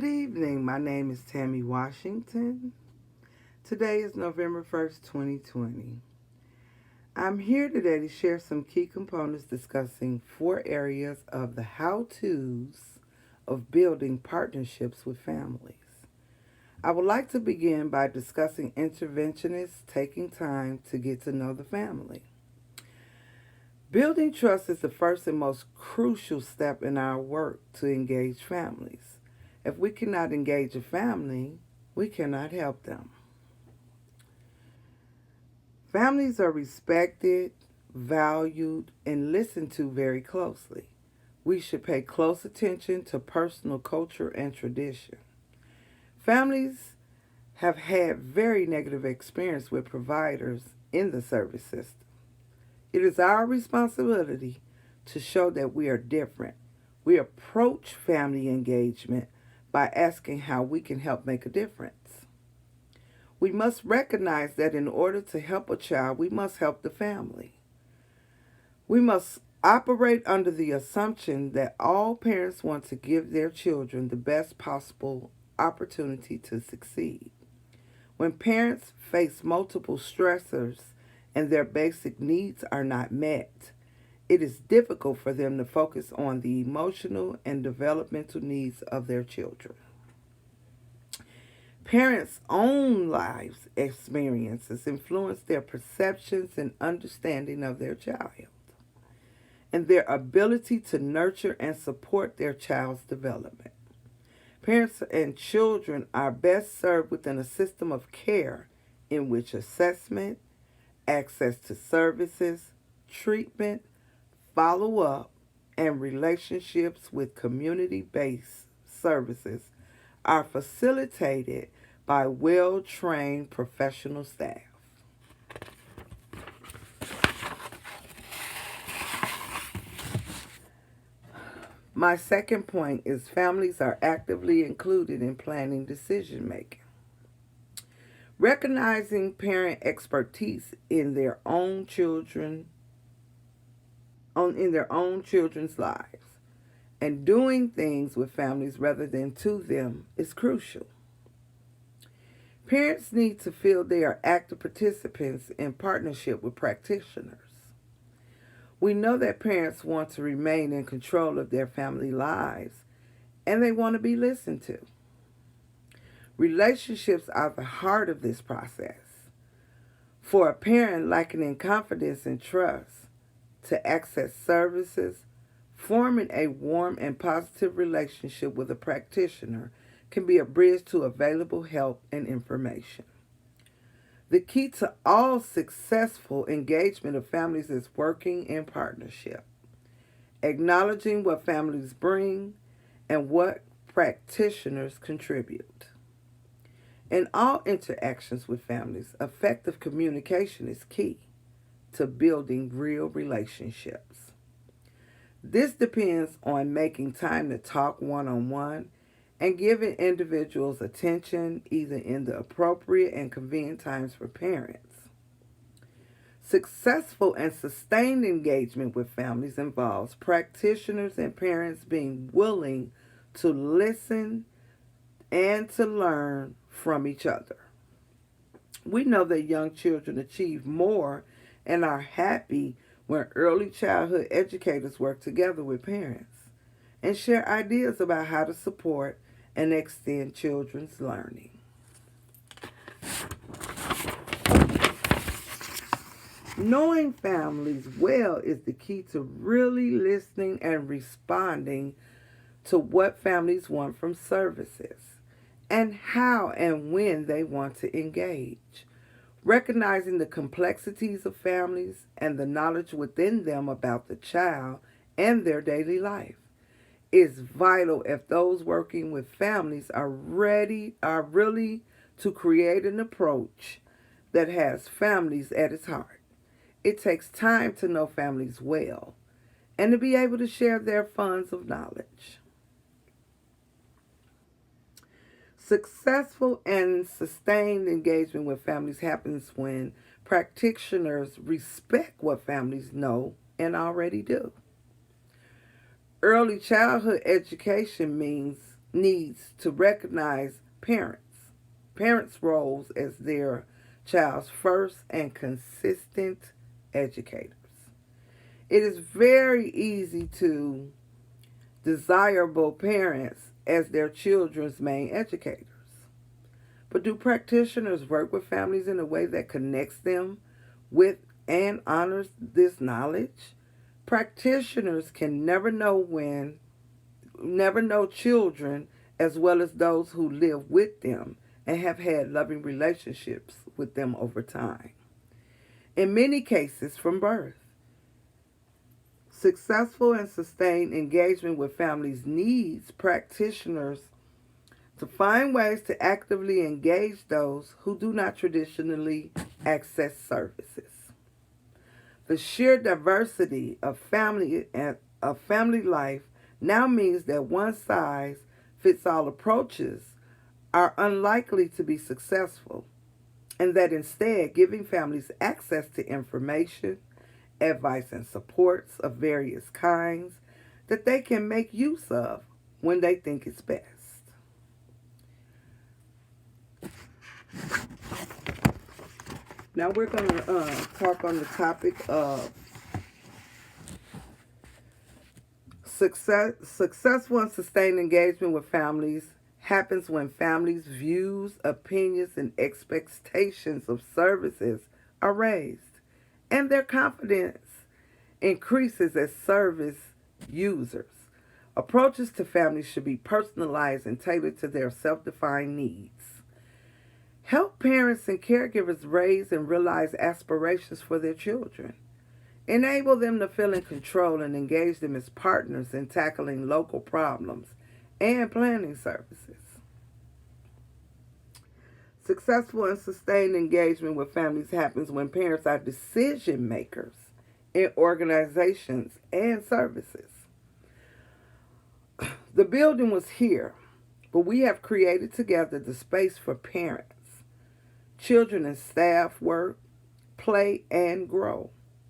evening. My name is Tammy Washington. Today is November 1st, 2020. I'm here today to share some key components discussing 4 areas of the how-tos of building partnerships with families. I would like to begin by discussing interventionists taking time to get to know the family. Building trust is the first and most crucial step in our work to engage families. If we cannot engage a family, we cannot help them. Families are respected, valued, and listened to very closely. We should pay close attention to personal culture and tradition. Families have had very negative experience with providers in the service system. It is our responsibility to show that we are different. We approach family engagement by asking how we can help make a difference. We must recognize that in order to help a child, we must help the family. We must operate under the assumption that all parents want to give their children the best possible opportunity to succeed. When parents face multiple stressors and their basic needs are not met, it is difficult for them to focus on the emotional and developmental needs of their children. Parents' own lives experiences influence their perceptions and understanding of their child, and their ability to nurture and support their child's development. Parents and children are best served within a system of care in which assessment, access to services, treatment, follow-up, and relationships with community-based services are facilitated by well-trained professional staff. My second point is families are actively included in planning decision making. Recognizing parent expertise in their own children's lives and doing things with families rather than to them is crucial. Parents need to feel they are active participants in partnership with practitioners. We know that parents want to remain in control of their family lives and they want to be listened to. Relationships are the heart of this process. For a parent lacking in confidence and trust to access services, forming a warm and positive relationship with a practitioner can be a bridge to available help and information. The key to all successful engagement of families is working in partnership, acknowledging what families bring and what practitioners contribute. In all interactions with families, effective communication is key to building real relationships. This depends on making time to talk one-on-one and giving individuals attention either in the appropriate and convenient times for parents. Successful and sustained engagement with families involves practitioners and parents being willing to listen and to learn from each other. We know that young children achieve more and are happy when early childhood educators work together with parents and share ideas about how to support and extend children's learning. Knowing families well is the key to really listening and responding to what families want from services and how and when they want to engage. Recognizing the complexities of families and the knowledge within them about the child and their daily life is vital if those working with families are really to create an approach that has families at its heart. It takes time to know families well and to be able to share their funds of knowledge. Successful and sustained engagement with families happens when practitioners respect what families know and already do. Early childhood education means needs to recognize parents' roles as their child's first and consistent educators. It is very easy to desirable parents as their children's main educators. But do practitioners work with families in a way that connects them with and honors this knowledge? Practitioners can never know children as well as those who live with them and have had loving relationships with them over time. In many cases, from birth. Successful and sustained engagement with families needs practitioners to find ways to actively engage those who do not traditionally access services. The sheer diversity of family life now means that one-size-fits-all approaches are unlikely to be successful, and that instead giving families access to information, advice, and supports of various kinds that they can make use of when they think it's best. Now we're going to talk on the topic of successful and sustained engagement with families happens when families' views, opinions, and expectations of services are raised, and their confidence increases as service users. Approaches to families should be personalized and tailored to their self-defined needs. Help parents and caregivers raise and realize aspirations for their children. Enable them to feel in control and engage them as partners in tackling local problems and planning services. Successful and sustained engagement with families happens when parents are decision makers in organizations and services. The building was here, but we have created together the space for parents, children, and staff work, play, and grow.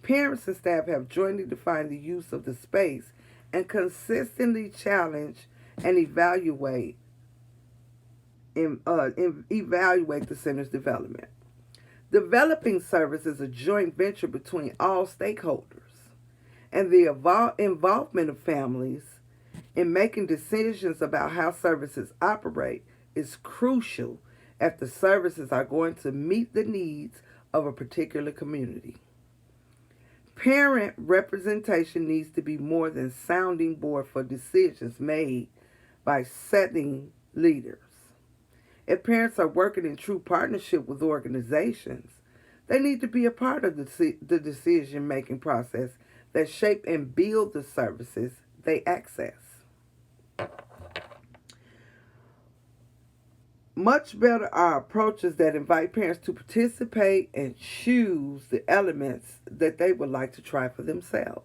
Parents and staff have jointly defined the use of the space and consistently challenge and evaluate the center's development. Developing service is a joint venture between all stakeholders, and the involvement of families in making decisions about how services operate is crucial if the services are going to meet the needs of a particular community. Parent representation needs to be more than sounding board for decisions made by setting leaders. If parents are working in true partnership with organizations, they need to be a part of the decision-making process that shape and build the services they access. Much better are approaches that invite parents to participate and choose the elements that they would like to try for themselves.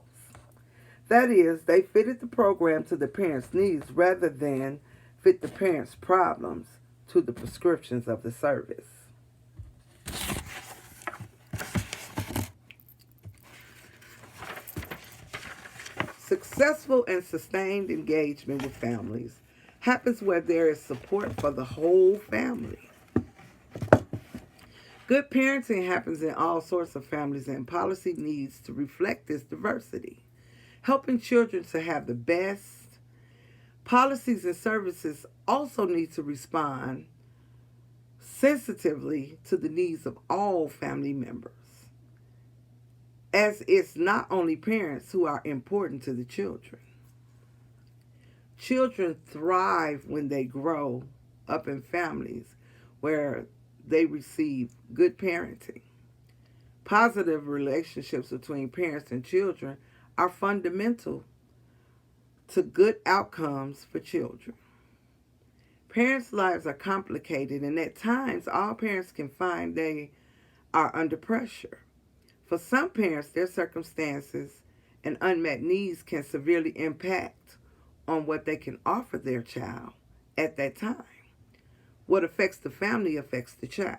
That is, they fitted the program to the parents' needs rather than fit the parents' problems to the prescriptions of the service. Successful and sustained engagement with families happens where there is support for the whole family. Good parenting happens in all sorts of families, and policy needs to reflect this diversity. Helping children to have the best policies and services also need to respond sensitively to the needs of all family members, as it's not only parents who are important to the children. Children thrive when they grow up in families where they receive good parenting. Positive relationships between parents and children are fundamental to good outcomes for children. Parents' lives are complicated, and at times all parents can find they are under pressure. For some parents, their circumstances and unmet needs can severely impact on what they can offer their child at that time. What affects the family affects the child.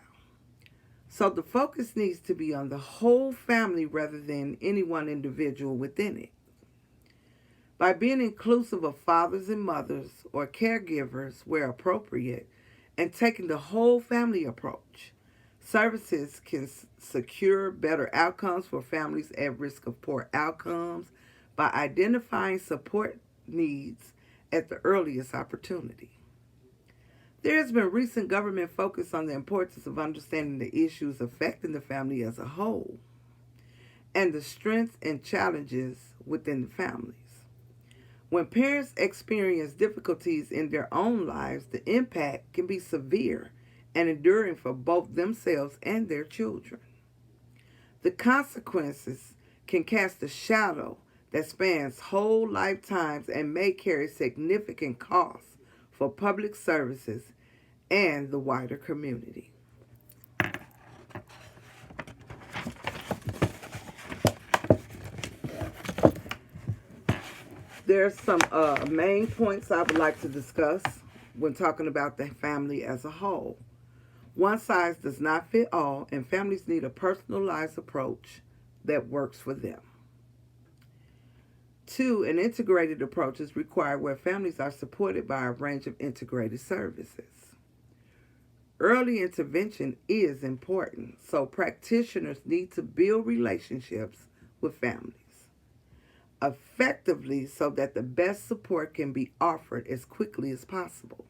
So the focus needs to be on the whole family rather than any one individual within it. By being inclusive of fathers and mothers or caregivers where appropriate and taking the whole family approach, services can secure better outcomes for families at risk of poor outcomes by identifying support needs at the earliest opportunity. There has been recent government focus on the importance of understanding the issues affecting the family as a whole and the strengths and challenges within the families. When parents experience difficulties in their own lives, the impact can be severe and enduring for both themselves and their children. The consequences can cast a shadow that spans whole lifetimes and may carry significant costs for public services and the wider community. There's some main points I would like to discuss when talking about the family as a whole. One size does not fit all, and families need a personalized approach that works for them. Two, an integrated approach is required where families are supported by a range of integrated services. Early intervention is important, so practitioners need to build relationships with families effectively so that the best support can be offered as quickly as possible.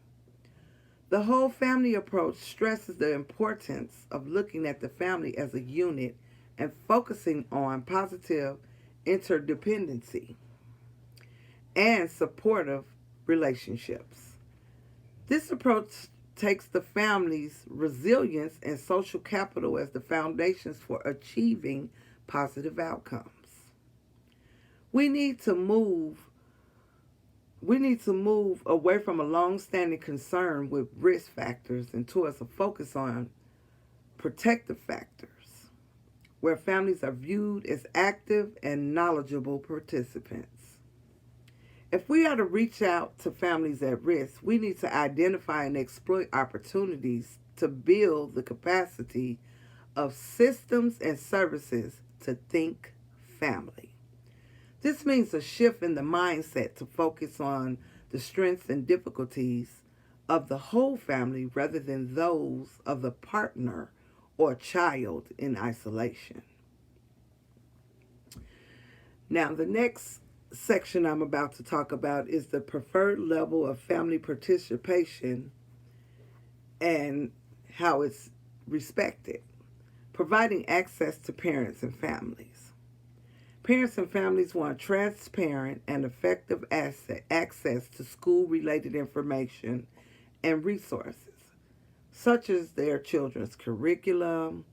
The whole family approach stresses the importance of looking at the family as a unit and focusing on positive interdependency and supportive relationships. This approach takes the family's resilience and social capital as the foundations for achieving positive outcomes. We need to move away from a long-standing concern with risk factors and towards a focus on protective factors, where families are viewed as active and knowledgeable participants. If we are to reach out to families at risk, we need to identify and exploit opportunities to build the capacity of systems and services to think family. This means a shift in the mindset to focus on the strengths and difficulties of the whole family rather than those of the partner or child in isolation. Now, the next section I'm about to talk about is the preferred level of family participation and how it's respected, providing access to parents and families. Parents and families want transparent and effective access to school-related information and resources, such as their children's curriculum,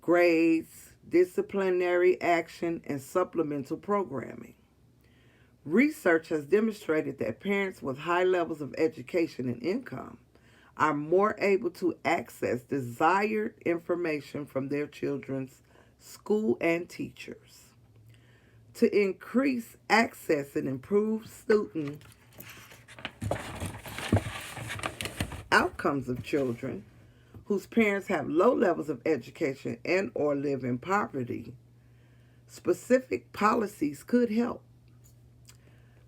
grades, disciplinary action, and supplemental programming. Research has demonstrated that parents with high levels of education and income are more able to access desired information from their children's school and teachers. To increase access and improve student outcomes of children whose parents have low levels of education and or live in poverty, specific policies could help.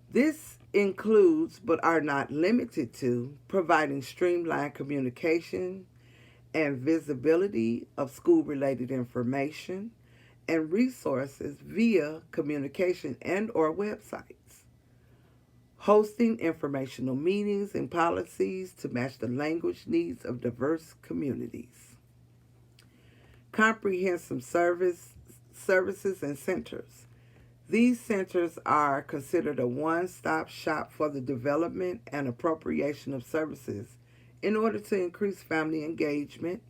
This includes, but are not limited to, providing streamlined communication and visibility of school-related information and resources via communication and or websites, hosting informational meetings and policies to match the language needs of diverse communities, comprehensive services and centers. These centers are considered a one-stop shop for the development and appropriation of services in order to increase family engagement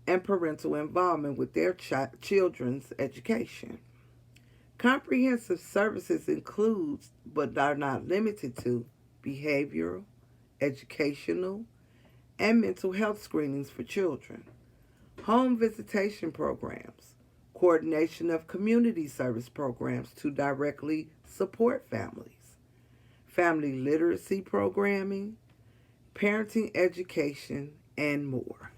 and parental involvement with their children's education. Comprehensive services include, but are not limited to, behavioral, educational, and mental health screenings for children, home visitation programs, coordination of community service programs to directly support families, family literacy programming, parenting education, and more.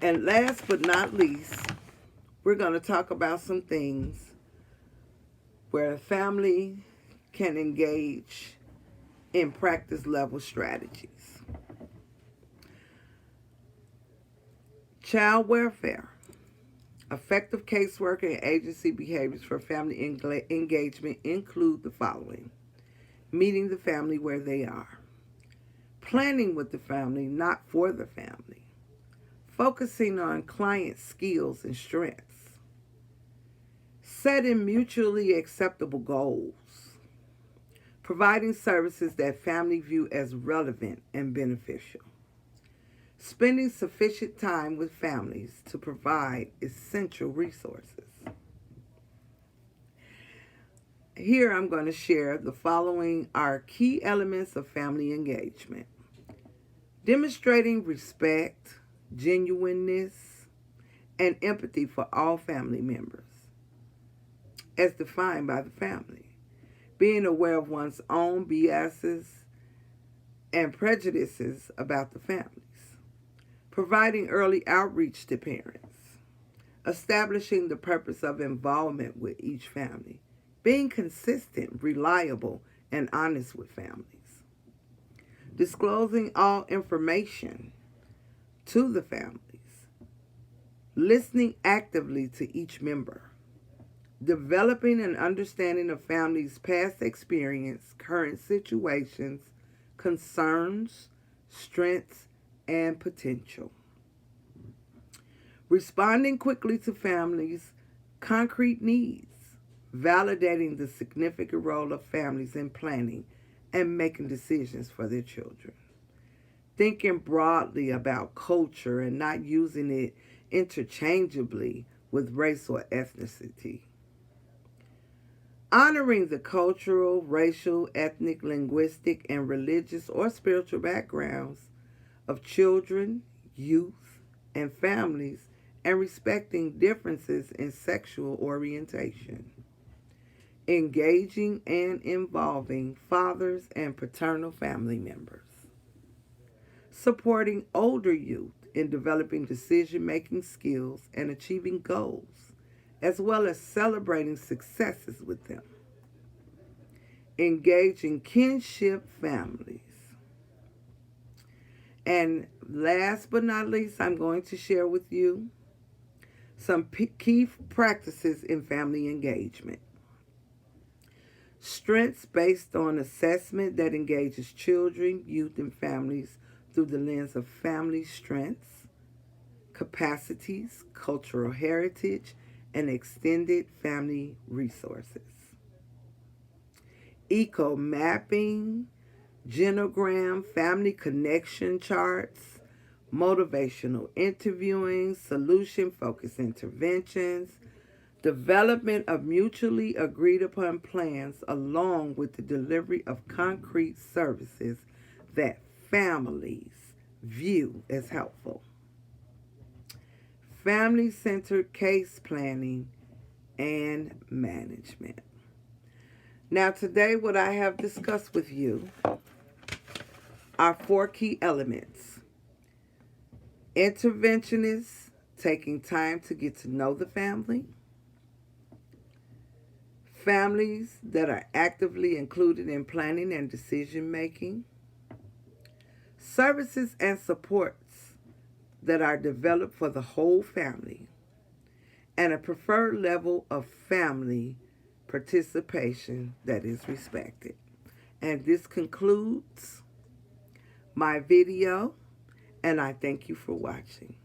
And last but not least, we're going to talk about some things where a family can engage in practice level strategies. Child welfare. Effective casework and agency behaviors for family engagement include the following: meeting the family where they are, planning with the family, not for the family, focusing on client skills and strengths, setting mutually acceptable goals, providing services that family view as relevant and beneficial, spending sufficient time with families to provide essential resources. Here I'm going to share the following are key elements of family engagement: demonstrating respect, genuineness, and empathy for all family members, as defined by the family, being aware of one's own biases and prejudices about the families, providing early outreach to parents, establishing the purpose of involvement with each family, being consistent, reliable, and honest with families, disclosing all information to the families, listening actively to each member, developing an understanding of families' past experience, current situations, concerns, strengths, and potential, responding quickly to families' concrete needs, validating the significant role of families in planning and making decisions for their children, thinking broadly about culture and not using it interchangeably with race or ethnicity, honoring the cultural, racial, ethnic, linguistic, and religious or spiritual backgrounds of children, youth, and families, and respecting differences in sexual orientation, engaging and involving fathers and paternal family members, supporting older youth in developing decision-making skills and achieving goals, as well as celebrating successes with them, engaging kinship families. And last but not least, I'm going to share with you some key practices in family engagement. Strengths based on assessment that engages children, youth, and families through the lens of family strengths, capacities, cultural heritage, and extended family resources. Eco mapping, genogram, family connection charts, motivational interviewing, solution-focused interventions, development of mutually agreed upon plans along with the delivery of concrete services that families view as helpful. Family-centered case planning and management. Now today what I have discussed with you are 4 key elements. Interventionists, taking time to get to know the family. Families that are actively included in planning and decision making. Services and supports that are developed for the whole family. And a preferred level of family participation that is respected. And this concludes my video, and I thank you for watching.